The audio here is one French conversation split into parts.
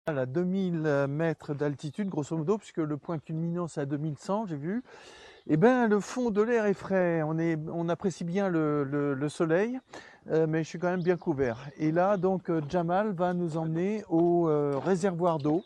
À 2000 mètres d'altitude, grosso modo, puisque le point culminant c'est à 2100, j'ai vu. Et ben, le fond de l'air est frais, on apprécie bien le soleil, mais je suis quand même bien couvert. Et là, donc, Jamal va nous emmener au réservoir d'eau.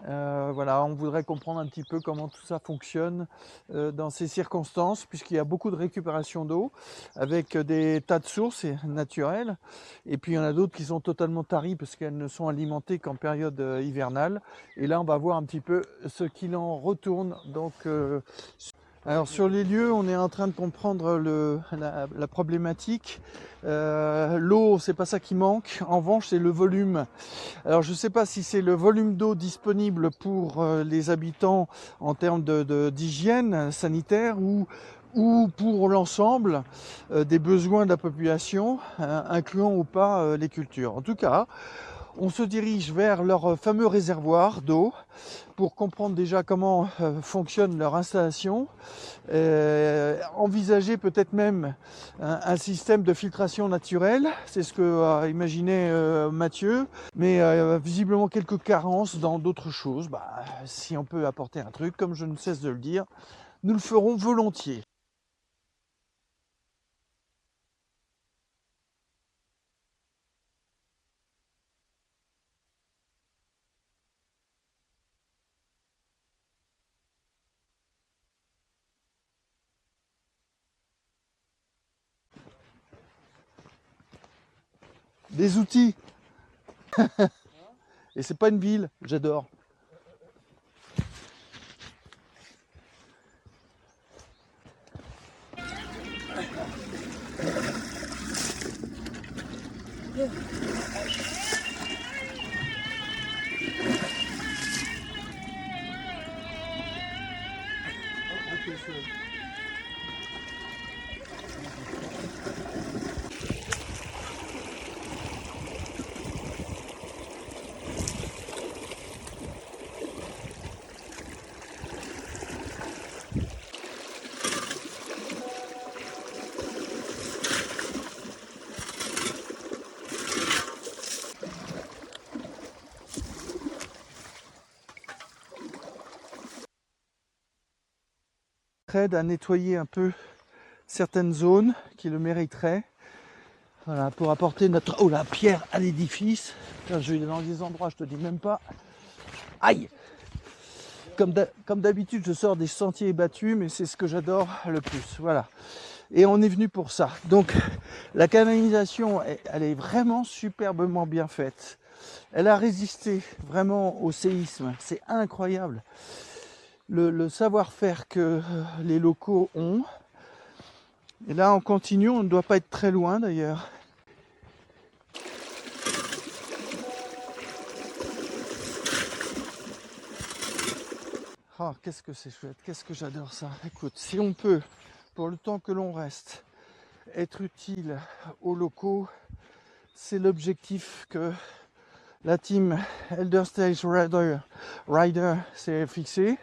Voilà, on voudrait comprendre un petit peu comment tout ça fonctionne dans ces circonstances, puisqu'il y a beaucoup de récupération d'eau, avec des tas de sources naturelles, et puis il y en a d'autres qui sont totalement taries, parce qu'elles ne sont alimentées qu'en période hivernale. Et là, on va voir un petit peu ce qu'il en retourne. Donc, alors sur les lieux, on est en train de comprendre la problématique. L'eau, c'est pas ça qui manque. En revanche, c'est le volume. Alors je ne sais pas si c'est le volume d'eau disponible pour les habitants en termes d'hygiène sanitaire ou pour l'ensemble des besoins de la population, incluant ou pas les cultures. En tout cas, on se dirige vers leur fameux réservoir d'eau pour comprendre déjà comment fonctionne leur installation, envisager peut-être même un système de filtration naturelle, c'est ce que imaginait Mathieu, mais visiblement quelques carences dans d'autres choses. Si on peut apporter un truc, comme je ne cesse de le dire, nous le ferons volontiers. Des outils. Et c'est pas une ville, j'adore. Aide à nettoyer un peu certaines zones qui le mériteraient. Voilà, pour apporter notre la pierre à l'édifice. Je vais dans des endroits, je te dis même pas. Aïe! Comme d'habitude, je sors des sentiers battus, mais c'est ce que j'adore le plus. Voilà. Et on est venu pour ça. Donc, la canalisation, elle est vraiment superbement bien faite. Elle a résisté vraiment au séisme. C'est incroyable. Le savoir-faire que les locaux ont. Et là, on continue, on ne doit pas être très loin d'ailleurs. Ah, qu'est-ce que c'est chouette, qu'est-ce que j'adore ça. Écoute, si on peut, pour le temps que l'on reste, être utile aux locaux, c'est l'objectif que la team Elder Stage Rider s'est fixé.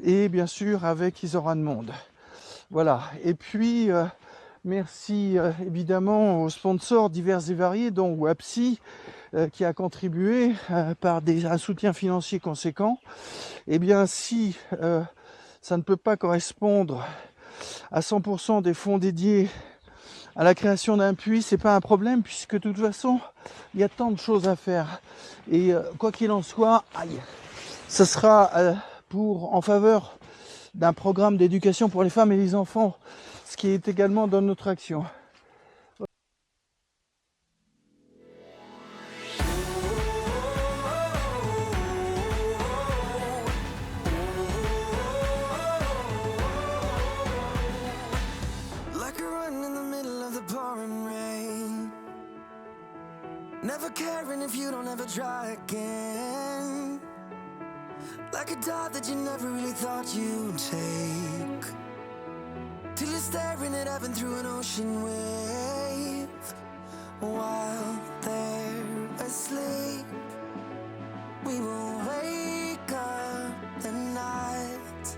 Et bien sûr, avec Isoran Monde. Voilà. Et puis, merci évidemment aux sponsors divers et variés, dont Wapsi, qui a contribué par un soutien financier conséquent. Eh bien, si ça ne peut pas correspondre à 100% des fonds dédiés à la création d'un puits, c'est pas un problème, puisque de toute façon, il y a tant de choses à faire. Et quoi qu'il en soit, ça sera en faveur d'un programme d'éducation pour les femmes et les enfants, ce qui est également dans notre action. Never caring if you don't ever try again. Like a dive that you never really thought you'd take. Till you're staring at heaven through an ocean wave. While they're asleep, we will wake up the night.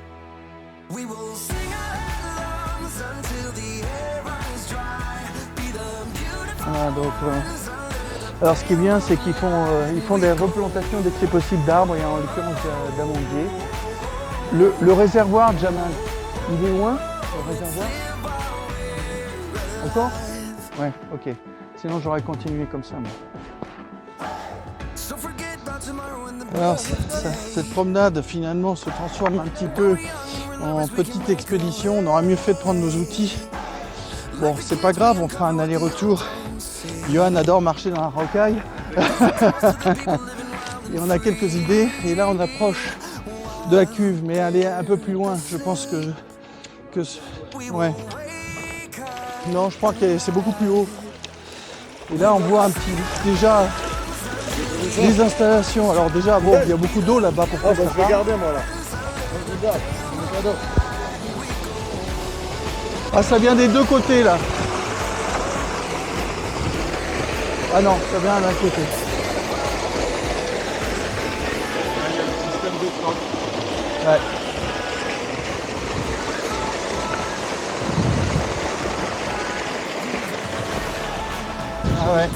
We will sing our lungs until the air runs dry. Be the beautiful Voilà, donc, alors ce qui est bien, c'est qu'ils font des replantations dès que c'est possible d'arbres, et en l'occurrence d'amandiers. Le réservoir, Jamal, il est loin, le réservoir? Encore? Ouais, ok. Sinon j'aurais continué comme ça. Moi. Alors cette promenade finalement se transforme un petit peu en petite expédition. On aurait mieux fait de prendre nos outils. Bon, c'est pas grave, on fera un aller-retour. Johan adore marcher dans la rocaille. Et on a quelques idées. Et là on approche de la cuve, mais aller un peu plus loin. Je pense que ouais. Non, je crois que c'est beaucoup plus haut. Et là on voit un petit déjà des installations. Alors déjà bon, il y a beaucoup d'eau là-bas pour je vais garder moi là. Ah, ça vient des deux côtés là. Ah non, ça vient d'un côté. Ouais. Ah ouais.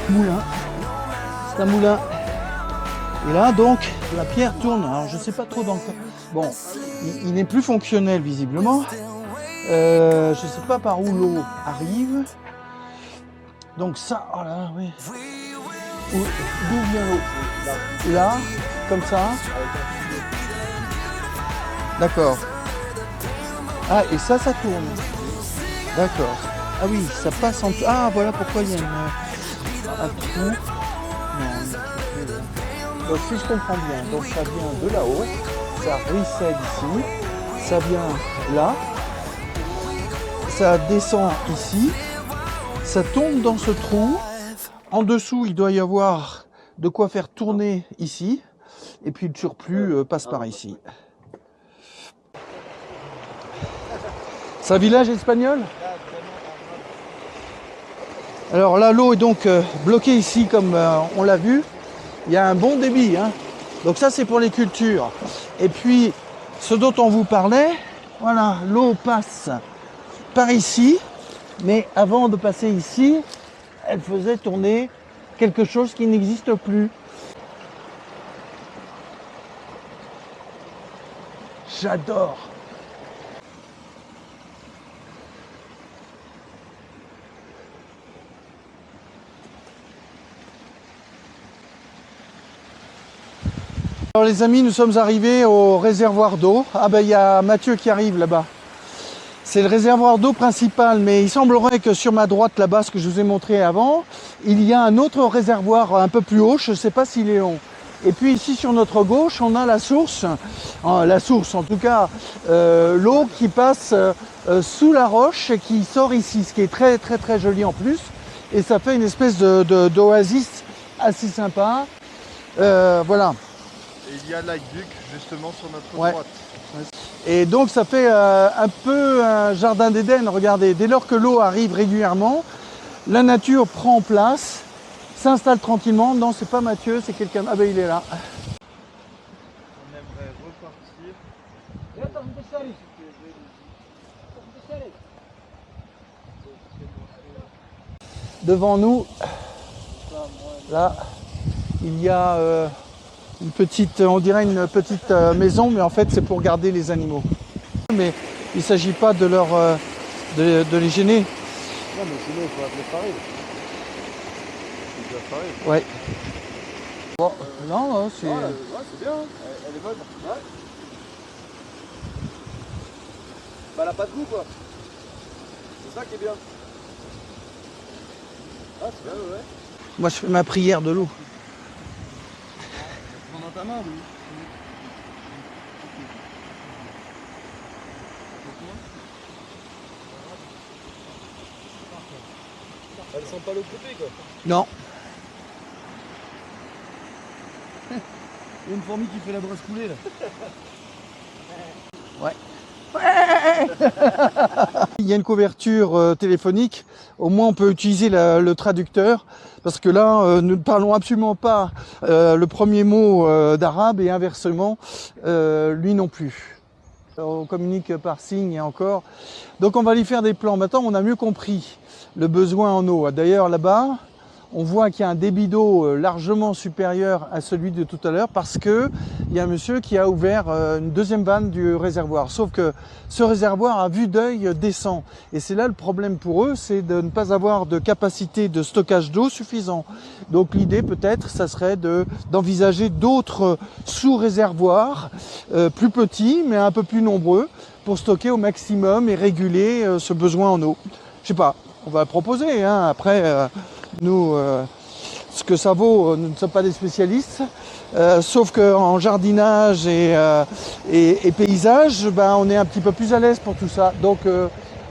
Moulin. C'est un moulin. Et là donc la pierre tourne. Alors je sais pas trop dans le temps. Bon, il n'est plus fonctionnel visiblement. Je sais pas par où l'eau arrive. Donc ça, oh là, oui. D'où vient l'eau? Là, comme ça. D'accord. Ah, et ça tourne. D'accord. Ah oui, ça passe en... Ah, voilà pourquoi il y a un trou. Non, donc si je comprends bien, donc ça vient de là-haut, ça ruisselle ici, ça vient là, ça descend ici, ça tombe dans ce trou. En dessous, il doit y avoir de quoi faire tourner ici, et puis le surplus passe par ici. C'est un village espagnol? Alors là, l'eau est donc bloquée ici, comme on l'a vu. Il y a un bon débit, hein. Donc ça, c'est pour les cultures. Et puis, ce dont on vous parlait, voilà, l'eau passe par ici, mais avant de passer ici, elle faisait tourner quelque chose qui n'existe plus. J'adore. Alors les amis, nous sommes arrivés au réservoir d'eau. Ah ben il y a Mathieu qui arrive là-bas. C'est le réservoir d'eau principal, mais il semblerait que sur ma droite là-bas, ce que je vous ai montré avant, il y a un autre réservoir un peu plus haut, je ne sais pas s'il est long. Et puis ici sur notre gauche, on a la source en tout cas, l'eau qui passe sous la roche et qui sort ici, ce qui est très très très joli en plus. Et ça fait une espèce d'oasis assez sympa. Voilà. Et il y a l'aqueduc justement sur notre droite. Et donc ça fait un peu un jardin d'Éden, regardez, dès lors que l'eau arrive régulièrement, la nature prend place, s'installe tranquillement. Non, c'est pas Mathieu, c'est quelqu'un. Ah ben il est là. On aimerait repartir. Devant nous, là, il y a une petite, on dirait une petite maison, mais en fait c'est pour garder les animaux. Mais il ne s'agit pas de de les gêner. Non mais sinon il faut appeler Farid. Ouais. Bon, non, c'est... Ouais, c'est bien, elle est bonne. Ouais. Bah elle a pas de goût quoi. C'est ça qui est bien. Ah c'est bien ouais. Moi je fais ma prière de l'eau. Prends dans ta main lui. Elles sont pas l'eau coupée quoi. Non. Il y a une fourmi qui fait la brasse coulée là. Ouais. Il y a une couverture téléphonique, au moins on peut utiliser le traducteur, parce que là, nous ne parlons absolument pas le premier mot d'arabe et inversement, lui non plus. On communique par signe et encore. Donc on va lui faire des plans. Maintenant, on a mieux compris le besoin en eau. D'ailleurs, là-bas, on voit qu'il y a un débit d'eau largement supérieur à celui de tout à l'heure parce que il y a un monsieur qui a ouvert une deuxième vanne du réservoir. Sauf que ce réservoir à vue d'œil descend. Et c'est là le problème pour eux, c'est de ne pas avoir de capacité de stockage d'eau suffisant. Donc l'idée peut-être, ça serait d'envisager d'autres sous-réservoirs plus petits mais un peu plus nombreux pour stocker au maximum et réguler ce besoin en eau. Je sais pas, on va le proposer. Hein. Après, nous, ce que ça vaut, nous ne sommes pas des spécialistes. Sauf qu'en jardinage et paysage, ben, on est un petit peu plus à l'aise pour tout ça. Donc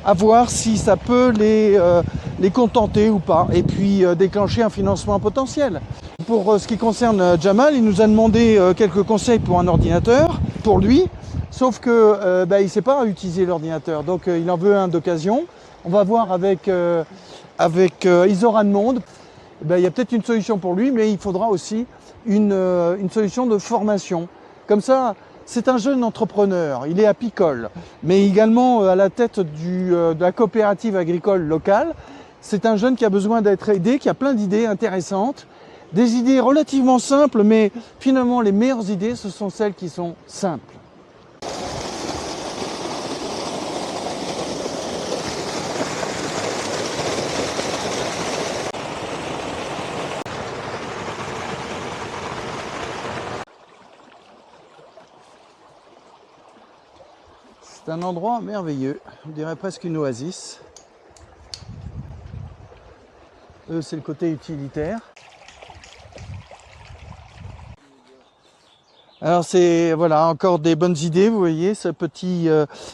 à voir si ça peut les contenter ou pas. Et puis déclencher un financement potentiel. Pour ce qui concerne Jamal, il nous a demandé quelques conseils pour un ordinateur, pour lui. Sauf que ben, il ne sait pas utiliser l'ordinateur. Donc il en veut un d'occasion. On va voir avec Isoran Monde. Ben, il y a peut-être une solution pour lui, mais il faudra aussi une solution de formation. Comme ça, c'est un jeune entrepreneur, il est apicole, mais également à la tête de la coopérative agricole locale. C'est un jeune qui a besoin d'être aidé, qui a plein d'idées intéressantes, des idées relativement simples, mais finalement les meilleures idées, ce sont celles qui sont simples. C'est un endroit merveilleux, on dirait presque une oasis. Eux, c'est le côté utilitaire. Alors c'est voilà encore des bonnes idées, vous voyez ce petit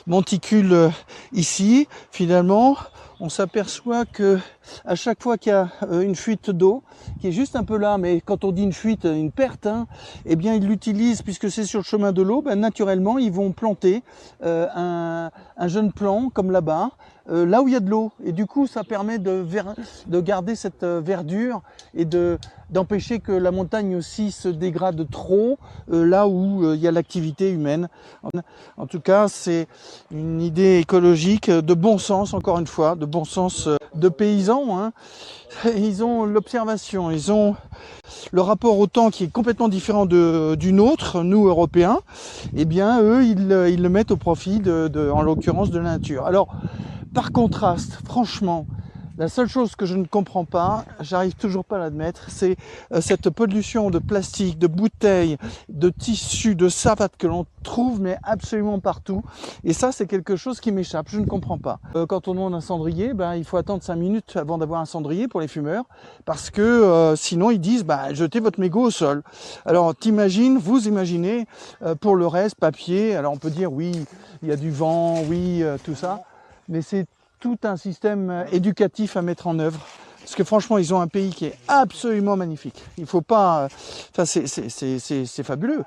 monticule ici. Finalement, on s'aperçoit que à chaque fois qu'il y a une fuite d'eau, qui est juste un peu là, mais quand on dit une fuite, une perte, hein, eh bien ils l'utilisent puisque c'est sur le chemin de l'eau. Ben, naturellement, ils vont planter un jeune plant comme là-bas. Là où il y a de l'eau, et du coup ça permet de garder cette verdure et d'empêcher que la montagne aussi se dégrade trop là où il y a l'activité humaine. En tout cas, c'est une idée écologique de bon sens, encore une fois, de bon sens de paysans. Hein. Ils ont l'observation, ils ont le rapport au temps qui est complètement différent du nôtre, nous Européens. Eh bien, eux, ils le mettent au profit en l'occurrence de la nature. Alors, par contraste, franchement, la seule chose que je ne comprends pas, j'arrive toujours pas à l'admettre, c'est cette pollution de plastique, de bouteilles, de tissus, de savates que l'on trouve mais absolument partout. Et ça, c'est quelque chose qui m'échappe, je ne comprends pas. Quand on demande un cendrier, ben, il faut attendre 5 minutes avant d'avoir un cendrier pour les fumeurs, parce que sinon ils disent ben, jetez votre mégot au sol. Alors vous imaginez, pour le reste, papier, alors on peut dire oui, il y a du vent, oui, tout ça. Mais c'est tout un système éducatif à mettre en œuvre. Parce que franchement, ils ont un pays qui est absolument magnifique. Il faut pas... Enfin, c'est fabuleux.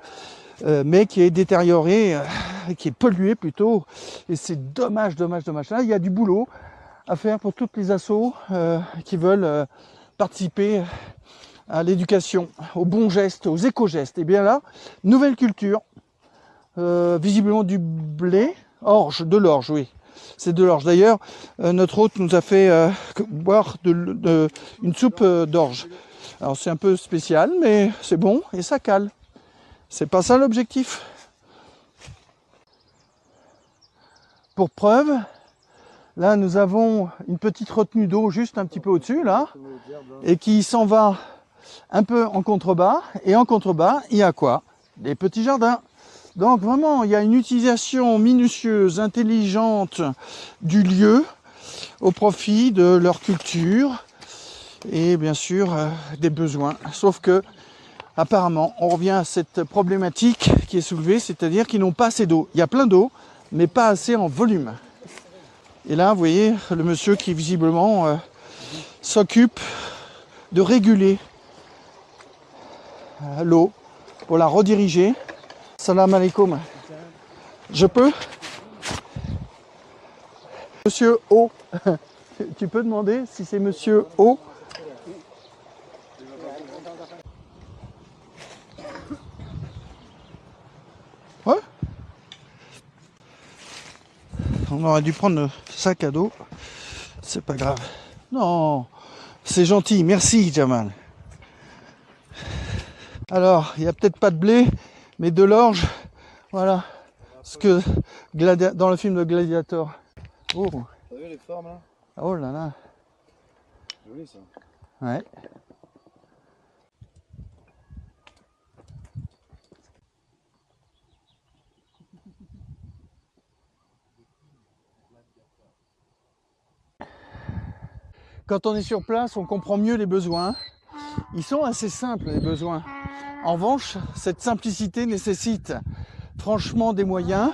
Mais qui est détérioré, qui est pollué plutôt. Et c'est dommage, dommage, dommage. Là, il y a du boulot à faire pour toutes les assos qui veulent participer à l'éducation, aux bons gestes, aux éco-gestes. Et bien là, nouvelle culture. Visiblement du blé. De l'orge, oui. C'est de l'orge. D'ailleurs, notre hôte nous a fait boire une soupe d'orge. Alors c'est un peu spécial, mais c'est bon et ça cale. C'est pas ça l'objectif. Pour preuve, là nous avons une petite retenue d'eau juste un petit peu au-dessus, là, et qui s'en va un peu en contrebas. Et en contrebas, il y a quoi? Des petits jardins. Donc vraiment, il y a une utilisation minutieuse, intelligente du lieu au profit de leur culture et bien sûr des besoins. Sauf que, apparemment, on revient à cette problématique qui est soulevée, c'est-à-dire qu'ils n'ont pas assez d'eau. Il y a plein d'eau, mais pas assez en volume. Et là, vous voyez le monsieur qui visiblement s'occupe de réguler l'eau pour la rediriger. Salam alaikum. Je peux? Monsieur O, tu peux demander si c'est Monsieur O? Ouais. On aurait dû prendre le sac à dos. C'est pas grave. Non, c'est gentil. Merci, Jamal. Alors, il n'y a peut-être pas de blé, mais de l'orge. Voilà. Ce que dans le film de Gladiator. Oh, T'as vu les formes là? oh là là. Joli ça. Ouais. Quand on est sur place, on comprend mieux les besoins. Ils sont assez simples, les besoins. En revanche, cette simplicité nécessite franchement des moyens.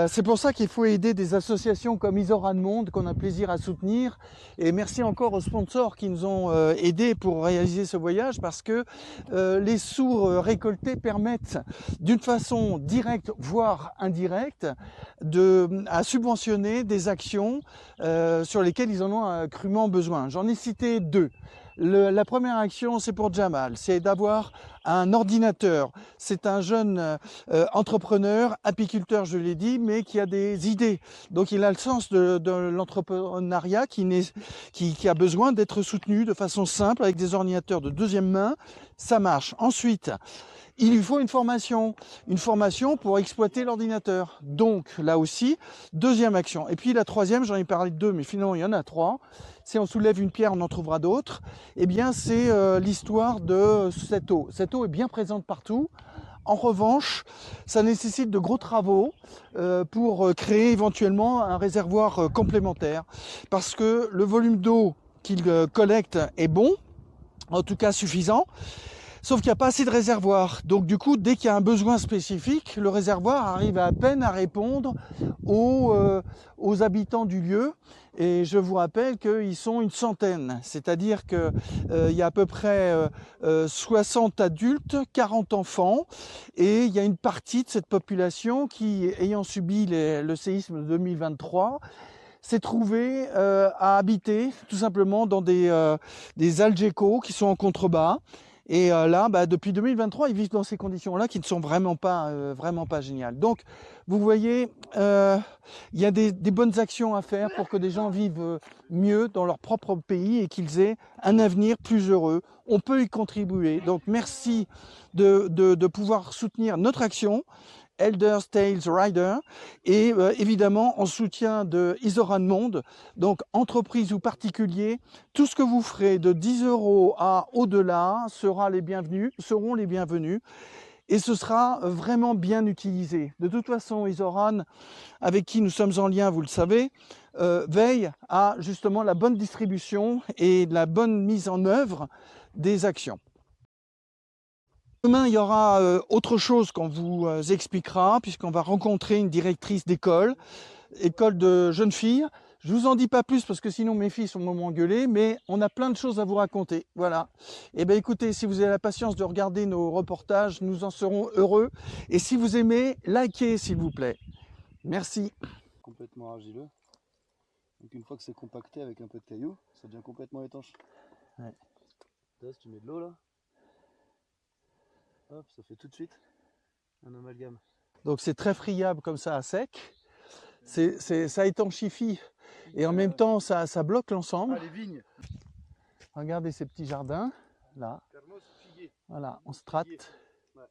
C'est pour ça qu'il faut aider des associations comme Isoran Monde, qu'on a plaisir à soutenir. Et merci encore aux sponsors qui nous ont aidés pour réaliser ce voyage, parce que les sous récoltés permettent d'une façon directe, voire indirecte, à subventionner des actions sur lesquelles ils en ont crûment besoin. J'en ai cité deux. La première action, c'est pour Jamal, c'est d'avoir un ordinateur. C'est un jeune entrepreneur, apiculteur, je l'ai dit, mais qui a des idées. Donc il a le sens de l'entrepreneuriat qui a besoin d'être soutenu de façon simple avec des ordinateurs de deuxième main. Ça marche. Ensuite, il lui faut une formation pour exploiter l'ordinateur. Donc là aussi, deuxième action. Et puis la troisième, j'en ai parlé de deux, mais finalement il y en a trois. Si on soulève une pierre, on en trouvera d'autres. Eh bien, c'est l'histoire de cette eau. Cette eau est bien présente partout. En revanche, ça nécessite de gros travaux pour créer éventuellement un réservoir complémentaire. Parce que le volume d'eau qu'il collecte est bon, en tout cas suffisant. Sauf qu'il n'y a pas assez de réservoir. Donc du coup, dès qu'il y a un besoin spécifique, le réservoir arrive à peine à répondre aux habitants du lieu. Et je vous rappelle qu'ils sont une centaine. C'est-à-dire qu'il y a à peu près 60 adultes, 40 enfants. Et il y a une partie de cette population qui, ayant subi le séisme de 2023, s'est trouvée à habiter tout simplement dans des Algeco qui sont en contrebas. Et là, depuis 2023, ils vivent dans ces conditions-là qui ne sont vraiment pas géniales. Donc, vous voyez, il y a des bonnes actions à faire pour que des gens vivent mieux dans leur propre pays et qu'ils aient un avenir plus heureux. On peut y contribuer. Donc, merci de pouvoir soutenir notre action. Elders Tales Rider, et évidemment en soutien de Isoran Monde, donc entreprise ou particulier, tout ce que vous ferez de 10 € à au-delà seront les bienvenus, et ce sera vraiment bien utilisé. De toute façon, Isoran, avec qui nous sommes en lien, vous le savez, veille à justement la bonne distribution et la bonne mise en œuvre des actions. Demain, il y aura autre chose qu'on vous expliquera, puisqu'on va rencontrer une directrice d'école, école de jeunes filles. Je ne vous en dis pas plus parce que sinon mes filles sont m'engueuler, mais on a plein de choses à vous raconter. Voilà. Et bien écoutez, si vous avez la patience de regarder nos reportages, nous en serons heureux. Et si vous aimez, likez s'il vous plaît. Merci. Complètement argileux. Donc une fois que c'est compacté avec un peu de cailloux, ça devient complètement étanche. Ouais. Là, si tu mets de l'eau là, hop, ça fait tout de suite un amalgame. Donc c'est très friable comme ça à sec. Ça étanchifie et en même temps ça bloque l'ensemble. Ah, les vignes. Regardez ces petits jardins là. Voilà, on strate. Ouais.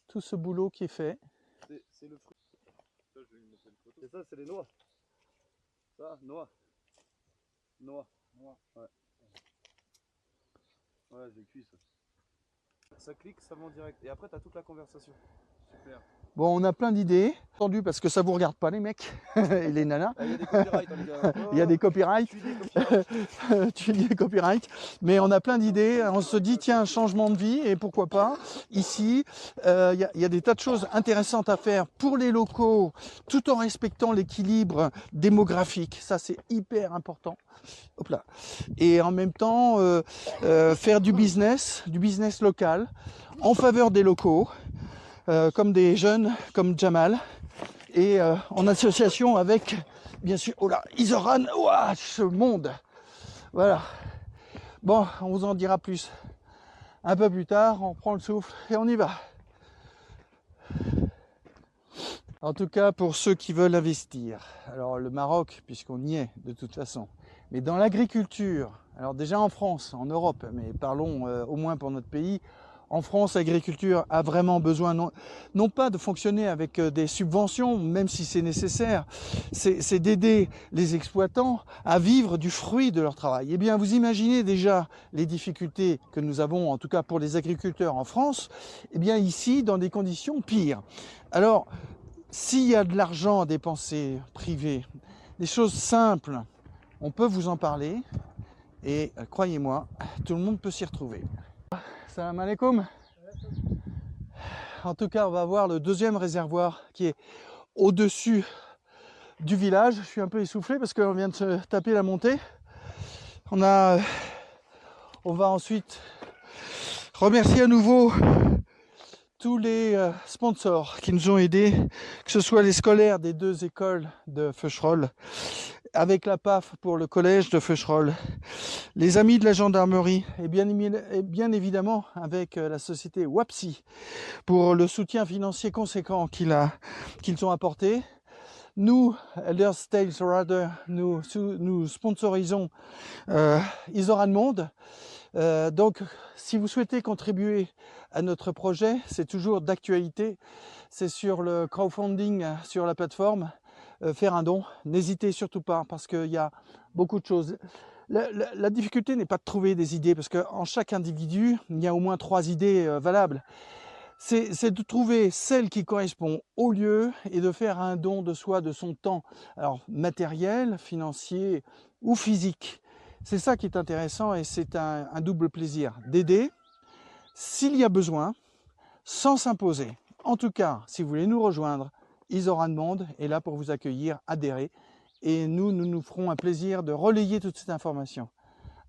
Tout ce boulot qui est fait. C'est le fruit. Et ça, c'est les noix. Ça, noix. Noix. Ouais. Ouais, j'ai cuit ça. Ça clique, ça monte direct. Et après, t'as toute la conversation. Super. Bon, on a plein d'idées. Entendu parce que ça vous regarde pas les mecs et les nanas. Ah, il y a des copyrights, les gars. Il y a des copyrights. Tu dis copyright. Tu dis copyright. Mais on a plein d'idées. On se dit tiens, changement de vie et pourquoi pas. Ici, il y a des tas de choses intéressantes à faire pour les locaux, tout en respectant l'équilibre démographique. Ça, c'est hyper important. Hop là. Et en même temps, faire du business local en faveur des locaux, comme des jeunes comme Jamal, et en association avec, bien sûr, oh là, Isoran, ouah, ce monde. Voilà. Bon, on vous en dira plus un peu plus tard. On prend le souffle et on y va. En tout cas, pour ceux qui veulent investir. Alors, le Maroc, puisqu'on y est de toute façon. Mais dans l'agriculture, alors déjà en France, en Europe, mais parlons au moins pour notre pays, en France, l'agriculture a vraiment besoin non pas de fonctionner avec des subventions, même si c'est nécessaire, c'est d'aider les exploitants à vivre du fruit de leur travail. Eh bien, vous imaginez déjà les difficultés que nous avons, en tout cas pour les agriculteurs en France, eh bien ici, dans des conditions pires. Alors, s'il y a de l'argent à dépenser privé, des choses simples, on peut vous en parler et croyez-moi, tout le monde peut s'y retrouver. Salam alaikum. En tout cas, on va voir le deuxième réservoir qui est au-dessus du village. Je suis un peu essoufflé parce qu'on vient de se taper la montée. On va ensuite remercier à nouveau tous les sponsors qui nous ont aidés, que ce soit les scolaires des deux écoles de Feucherolles, avec la PAF pour le collège de Feucherolles, les amis de la gendarmerie et bien évidemment avec la société WAPSI pour le soutien financier conséquent qu'ils ont apporté. Nous, Elders Tales Radar, nous sponsorisons Isoran Monde. Donc, si vous souhaitez contribuer à notre projet, c'est toujours d'actualité. C'est sur le crowdfunding sur la plateforme. Faire un don, n'hésitez surtout pas parce qu'il y a beaucoup de choses. La difficulté n'est pas de trouver des idées parce qu'en chaque individu, il y a au moins 3 idées valables. C'est de trouver celle qui correspond au lieu et de faire un don de soi, de son temps, alors matériel, financier ou physique. C'est ça qui est intéressant et c'est un double plaisir d'aider s'il y a besoin, sans s'imposer. En tout cas, si vous voulez nous rejoindre, Isoran Monde est là pour vous accueillir, adhérer. Et nous ferons un plaisir de relayer toute cette information.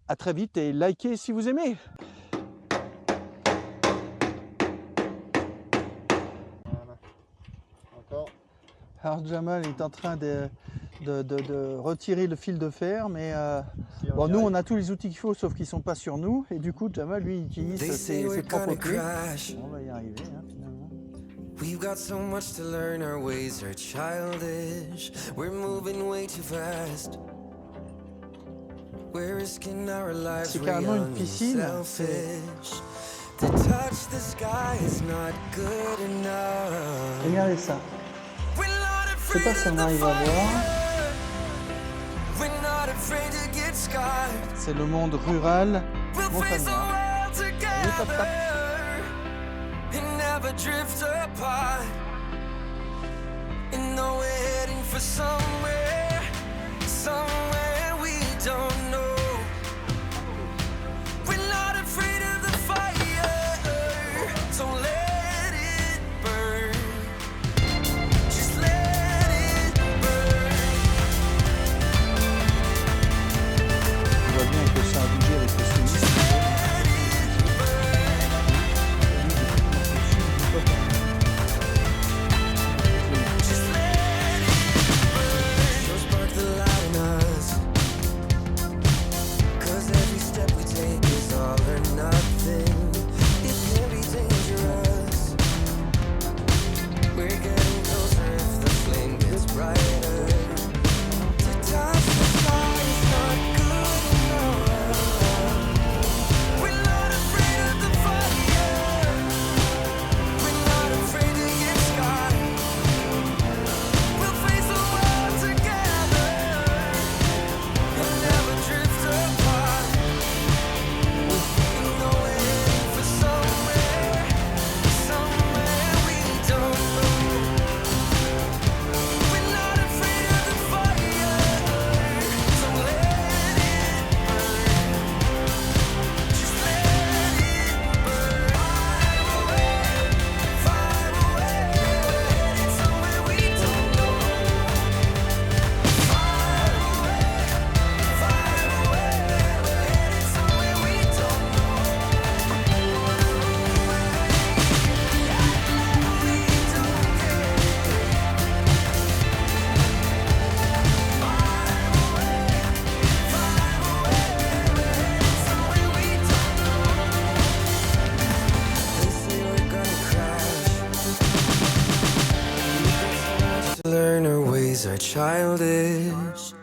À très vite et likez si vous aimez. Voilà. Encore. Alors Jamal est en train de retirer le fil de fer, mais Si bon, y nous on arrive. a tous les outils qu'il faut, sauf qu'ils ne sont pas sur nous. Et du coup, Jamal, lui, utilise They say ses we're propres gonna clés. crash. Bon, on va y arriver, hein, finalement. We've got so much to learn, our ways are childish. We're moving way too fast. We're risking our lives, C'est we're carrément une young and piscine, selfish. To touch the sky is not good enough. Regardez ça. We're not Je sais pas afraid si of on the arrive à voir. fire. We're not afraid to get scarred. C'est le monde rural We'll face the montagnard. world Tap, tap. together and never drift apart. And though we're heading for somewhere we don't know. We're not afraid of the fire, so let it burn. Just let it burn. On voit bien que ça a bougé avec le sinistre. Just let it burn. to learn her ways are childish.